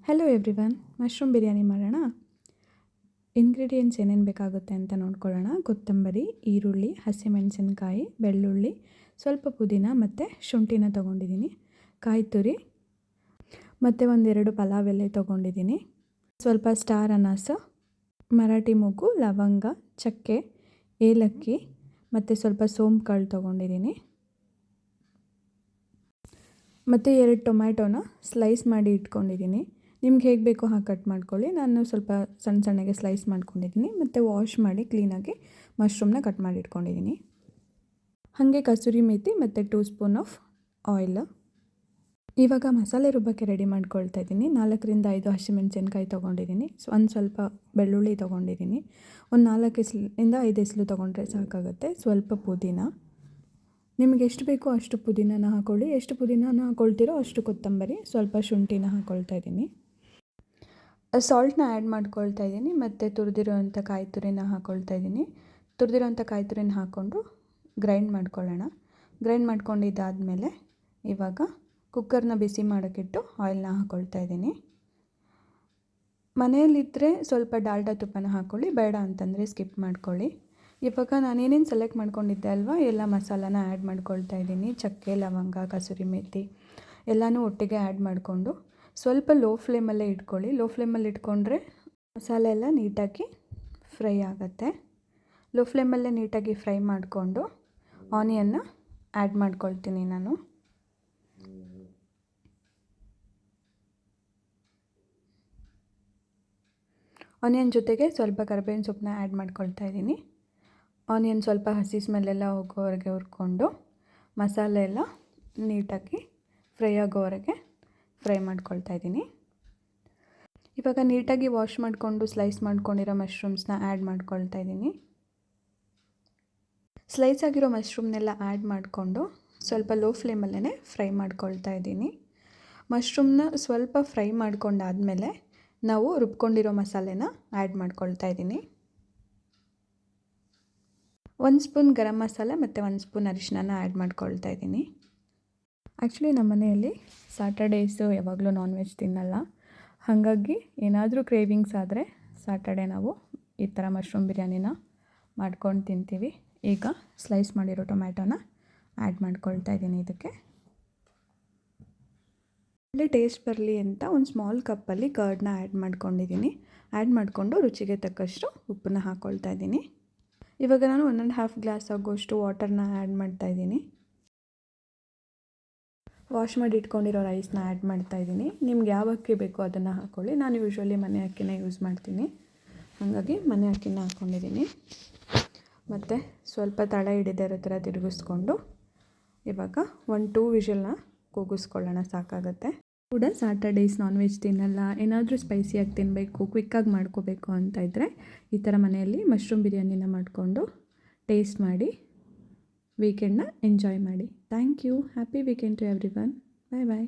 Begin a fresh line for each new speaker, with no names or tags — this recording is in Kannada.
ಹಲೋ ಎವ್ರಿವನ್, ಮಶ್ರೂಮ್ ಬಿರಿಯಾನಿ ಮಾಡೋಣ. ಇಂಗ್ರೀಡಿಯೆಂಟ್ಸ್ ಏನೇನು ಬೇಕಾಗುತ್ತೆ ಅಂತ ನೋಡ್ಕೊಳ್ಳೋಣ. ಕೊತ್ತಂಬರಿ, ಈರುಳ್ಳಿ, ಹಸಿಮೆಣಸಿನ್ಕಾಯಿ, ಬೆಳ್ಳುಳ್ಳಿ, ಸ್ವಲ್ಪ ಪುದೀನ ಮತ್ತು ಶುಂಠಿನ ತೊಗೊಂಡಿದ್ದೀನಿ. ಕಾಯಿ ತುರಿ ಮತ್ತು ಒಂದೆರಡು ಪಲಾವ್ ಎಲೆ ತೊಗೊಂಡಿದ್ದೀನಿ. ಸ್ವಲ್ಪ ಸ್ಟಾರ್ ಅನಾಸ, ಮರಾಠಿ ಮೊಗ್ಗು, ಲವಂಗ, ಚಕ್ಕೆ, ಏಲಕ್ಕಿ ಮತ್ತು ಸ್ವಲ್ಪ ಸೋಂಪು ಕಾಳು ತೊಗೊಂಡಿದ್ದೀನಿ. ಮತ್ತು 2 ಟೊಮ್ಯಾಟೋನ ಸ್ಲೈಸ್ ಮಾಡಿ ಇಟ್ಕೊಂಡಿದ್ದೀನಿ. ನಿಮ್ಗೆ ಹೇಗೆ ಬೇಕೋ ಹಾಗೆ ಕಟ್ ಮಾಡ್ಕೊಳ್ಳಿ. ನಾನು ಸ್ವಲ್ಪ ಸಣ್ಣ ಸಣ್ಣಗೆ ಸ್ಲೈಸ್ ಮಾಡ್ಕೊಂಡಿದ್ದೀನಿ. ಮತ್ತು ವಾಶ್ ಮಾಡಿ ಕ್ಲೀನಾಗಿ ಮಶ್ರೂಮ್ನ ಕಟ್ ಮಾಡಿ ಇಟ್ಕೊಂಡಿದ್ದೀನಿ. ಹಾಗೆ ಕಸೂರಿ ಮೇಥಿ ಮತ್ತು 2 ಸ್ಪೂನ್ ಆಫ್ ಆಯಿಲ್. ಇವಾಗ ಮಸಾಲೆ ರುಬ್ಬಕ್ಕೆ ರೆಡಿ ಮಾಡ್ಕೊಳ್ತಾ ಇದ್ದೀನಿ. 4ರಿಂದ 5 ಹಸಿಮೆಣಸಿನ್ಕಾಯಿ ತೊಗೊಂಡಿದ್ದೀನಿ. ಒಂದು ಸ್ವಲ್ಪ ಬೆಳ್ಳುಳ್ಳಿ ತೊಗೊಂಡಿದ್ದೀನಿ. ಒಂದು 4 5 ಎಸಳು ತೊಗೊಂಡ್ರೆ ಸಾಕಾಗುತ್ತೆ. ಸ್ವಲ್ಪ ಪುದೀನ, ನಿಮಗೆ ಎಷ್ಟು ಬೇಕೋ ಅಷ್ಟು ಪುದೀನನ ಹಾಕ್ಕೊಳ್ಳಿ. ಎಷ್ಟು ಪುದೀನನ ಹಾಕ್ಕೊಳ್ತೀರೋ ಅಷ್ಟು ಕೊತ್ತಂಬರಿ, ಸ್ವಲ್ಪ ಶುಂಠಿನ ಹಾಕ್ಕೊಳ್ತಾ ಇದ್ದೀನಿ. ಸಾಲ್ಟ್ನ ಆ್ಯಡ್ ಮಾಡ್ಕೊಳ್ತಾ ಇದ್ದೀನಿ ಮತ್ತು ತುರಿದಿರೋವಂಥ ಕಾಯಿ ತುರಿನ ಹಾಕ್ಕೊಳ್ತಾ ಇದ್ದೀನಿ. ತುರಿದಿರೋವಂಥ ಕಾಯಿ ತುರಿನ ಹಾಕ್ಕೊಂಡು ಗ್ರೈಂಡ್ ಮಾಡ್ಕೊಳ್ಳೋಣ. ಗ್ರೈಂಡ್ ಮಾಡ್ಕೊಂಡಿದ್ದಾದಮೇಲೆ ಇವಾಗ ಕುಕ್ಕರ್ನ ಬಿಸಿ ಮಾಡೋಕ್ಕಿಟ್ಟು ಆಯಿಲ್ನ ಹಾಕ್ಕೊಳ್ತಾ ಇದ್ದೀನಿ. ಮನೆಯಲ್ಲಿದ್ದರೆ ಸ್ವಲ್ಪ ಡಾಲ್ಡಾ ತುಪ್ಪನ ಹಾಕ್ಕೊಳ್ಳಿ, ಬೇಡ ಅಂತಂದರೆ ಸ್ಕಿಪ್ ಮಾಡ್ಕೊಳ್ಳಿ. ಇವಾಗ ನಾನೇನೇನು ಸೆಲೆಕ್ಟ್ ಮಾಡ್ಕೊಂಡಿದ್ದೆ ಅಲ್ವಾ, ಎಲ್ಲ ಮಸಾಲಾನ ಆ್ಯಡ್ ಮಾಡ್ಕೊಳ್ತಾ ಇದ್ದೀನಿ. ಚಕ್ಕೆ, ಲವಂಗ, ಕಸೂರಿ ಮೇಥಿ ಎಲ್ಲನೂ ಒಟ್ಟಿಗೆ ಆ್ಯಡ್ ಮಾಡಿಕೊಂಡು ಸ್ವಲ್ಪ ಲೋ ಫ್ಲೇಮಲ್ಲೇ ಇಟ್ಕೊಳ್ಳಿ. ಲೋ ಫ್ಲೇಮಲ್ಲಿ ಇಟ್ಕೊಂಡ್ರೆ ಮಸಾಲೆ ಎಲ್ಲ ನೀಟಾಗಿ ಫ್ರೈ ಆಗುತ್ತೆ. ಲೋ ಫ್ಲೇಮಲ್ಲೇ ನೀಟಾಗಿ ಫ್ರೈ ಮಾಡಿಕೊಂಡು ಆನಿಯನ್ನ ಆ್ಯಡ್ ಮಾಡ್ಕೊಳ್ತೀನಿ ನಾನು. ಆನಿಯನ್ ಜೊತೆಗೆ ಸ್ವಲ್ಪ ಕರಿಬೇವಿನ ಸೊಪ್ಪನ್ನ ಆ್ಯಡ್ ಮಾಡ್ಕೊಳ್ತಾ ಇದ್ದೀನಿ. ಆನಿಯನ್ ಸ್ವಲ್ಪ ಹಸಿ ಸ್ಮೆಲ್ಲೆಲ್ಲ ಹೋಗೋವರೆಗೆ ಹುರ್ಕೊಂಡು ಮಸಾಲೆ ಎಲ್ಲ ನೀಟಾಗಿ ಫ್ರೈ ಆಗೋವರೆಗೆ ಫ್ರೈ ಮಾಡ್ಕೊಳ್ತಾ ಇದ್ದೀನಿ. ಇವಾಗ ನೀಟಾಗಿ ವಾಶ್ ಮಾಡಿಕೊಂಡು ಸ್ಲೈಸ್ ಮಾಡ್ಕೊಂಡಿರೋ ಮಶ್ರೂಮ್ಸ್ನ ಆ್ಯಡ್ ಮಾಡ್ಕೊಳ್ತಾ ಇದ್ದೀನಿ. ಸ್ಲೈಸ್ ಆಗಿರೋ ಮಶ್ರೂಮ್ನೆಲ್ಲ ಆ್ಯಡ್ ಮಾಡಿಕೊಂಡು ಸ್ವಲ್ಪ ಲೋ ಫ್ಲೇಮಲ್ಲೇ ಫ್ರೈ ಮಾಡ್ಕೊಳ್ತಾ ಇದ್ದೀನಿ. ಮಶ್ರೂಮ್ನ ಸ್ವಲ್ಪ ಫ್ರೈ ಮಾಡ್ಕೊಂಡಾದಮೇಲೆ ನಾವು ರುಬ್ಕೊಂಡಿರೋ ಮಸಾಲೆನ ಆ್ಯಡ್ ಮಾಡ್ಕೊಳ್ತಾ ಇದ್ದೀನಿ. 1 ಸ್ಪೂನ್ ಗರಂ ಮಸಾಲೆ ಮತ್ತು 1 ಸ್ಪೂನ್ ಅರಿಶಿನ ಆ್ಯಡ್ ಮಾಡ್ಕೊಳ್ತಾ ಇದ್ದೀನಿ. ಆ್ಯಕ್ಚುಲಿ ನಮ್ಮ ಮನೆಯಲ್ಲಿ ಸ್ಯಾಟರ್ಡೇಸು ಯಾವಾಗಲೂ ನಾನ್ ವೆಜ್ ತಿನ್ನಲ್ಲ. ಹಾಗಾಗಿ ಏನಾದರೂ ಕ್ರೇವಿಂಗ್ಸ್ ಆದರೆ ಸ್ಯಾಟರ್ಡೇ ನಾವು ಈ ಥರ ಮಶ್ರೂಮ್ ಬಿರಿಯಾನಿನ ಮಾಡ್ಕೊಂಡು ತಿಂತೀವಿ. ಈಗ ಸ್ಲೈಸ್ ಮಾಡಿರೋ ಟೊಮ್ಯಾಟೋನ ಆ್ಯಡ್ ಮಾಡ್ಕೊಳ್ತಾ ಇದ್ದೀನಿ. ಇದಕ್ಕೆ ಒಳ್ಳೆ ಟೇಸ್ಟ್ ಬರಲಿ ಅಂತ ಒಂದು ಸ್ಮಾಲ್ ಕಪ್ಪಲ್ಲಿ ಕರ್ಡ್ನ ಆ್ಯಡ್ ಮಾಡ್ಕೊಂಡಿದ್ದೀನಿ. ಆ್ಯಡ್ ಮಾಡಿಕೊಂಡು ರುಚಿಗೆ ತಕ್ಕಷ್ಟು ಉಪ್ಪನ್ನ ಹಾಕ್ಕೊಳ್ತಾ ಇದ್ದೀನಿ. ಇವಾಗ ನಾನು 1.5 ಗ್ಲಾಸ್ ಆಗೋಷ್ಟು ವಾಟರ್ನ ಆ್ಯಡ್ ಮಾಡ್ತಾಯಿದ್ದೀನಿ. ವಾಶ್ ಮಾಡಿ ಇಟ್ಕೊಂಡಿರೋ ರೈಸ್ನ ಆ್ಯಡ್ ಮಾಡ್ತಾಯಿದ್ದೀನಿ. ನಿಮ್ಗೆ ಯಾವ ಅಕ್ಕಿ ಬೇಕೋ ಅದನ್ನು ಹಾಕ್ಕೊಳ್ಳಿ. ನಾನು ಯೂಶ್ವಲಿ ಮನೆ ಅಕ್ಕಿನೇ ಯೂಸ್ ಮಾಡ್ತೀನಿ, ಹಾಗಾಗಿ ಮನೆ ಅಕ್ಕಿನ ಹಾಕ್ಕೊಂಡಿದ್ದೀನಿ. ಮತ್ತು ಸ್ವಲ್ಪ ತಳ ಹಿಡಿದೇ ಇರೋ ಥರ ತಿರುಗಿಸ್ಕೊಂಡು ಇವಾಗ 1-2 ವಿಷಲ್ನ ಕೂಗಿಸ್ಕೊಳ್ಳೋಣ, ಸಾಕಾಗುತ್ತೆ. ಕೂಡ ಸ್ಯಾಟರ್ಡೇಸ್ ನಾನ್ ವೆಜ್ ತಿನ್ನಲ್ಲ, ಏನಾದರೂ ಸ್ಪೈಸಿಯಾಗಿ ತಿನ್ನಬೇಕು, ಕ್ವಿಕ್ಕಾಗಿ ಮಾಡ್ಕೋಬೇಕು ಅಂತ ಇದ್ದರೆ ಈ ಥರ ಮನೆಯಲ್ಲಿ ಮಶ್ರೂಮ್ ಬಿರಿಯಾನಿನ ಮಾಡಿಕೊಂಡು ಟೇಸ್ಟ್ ಮಾಡಿ ವೀಕೆಂಡ್ನ ಎಂಜಾಯ್ ಮಾಡಿ. Thank you. Happy weekend to everyone. Bye bye.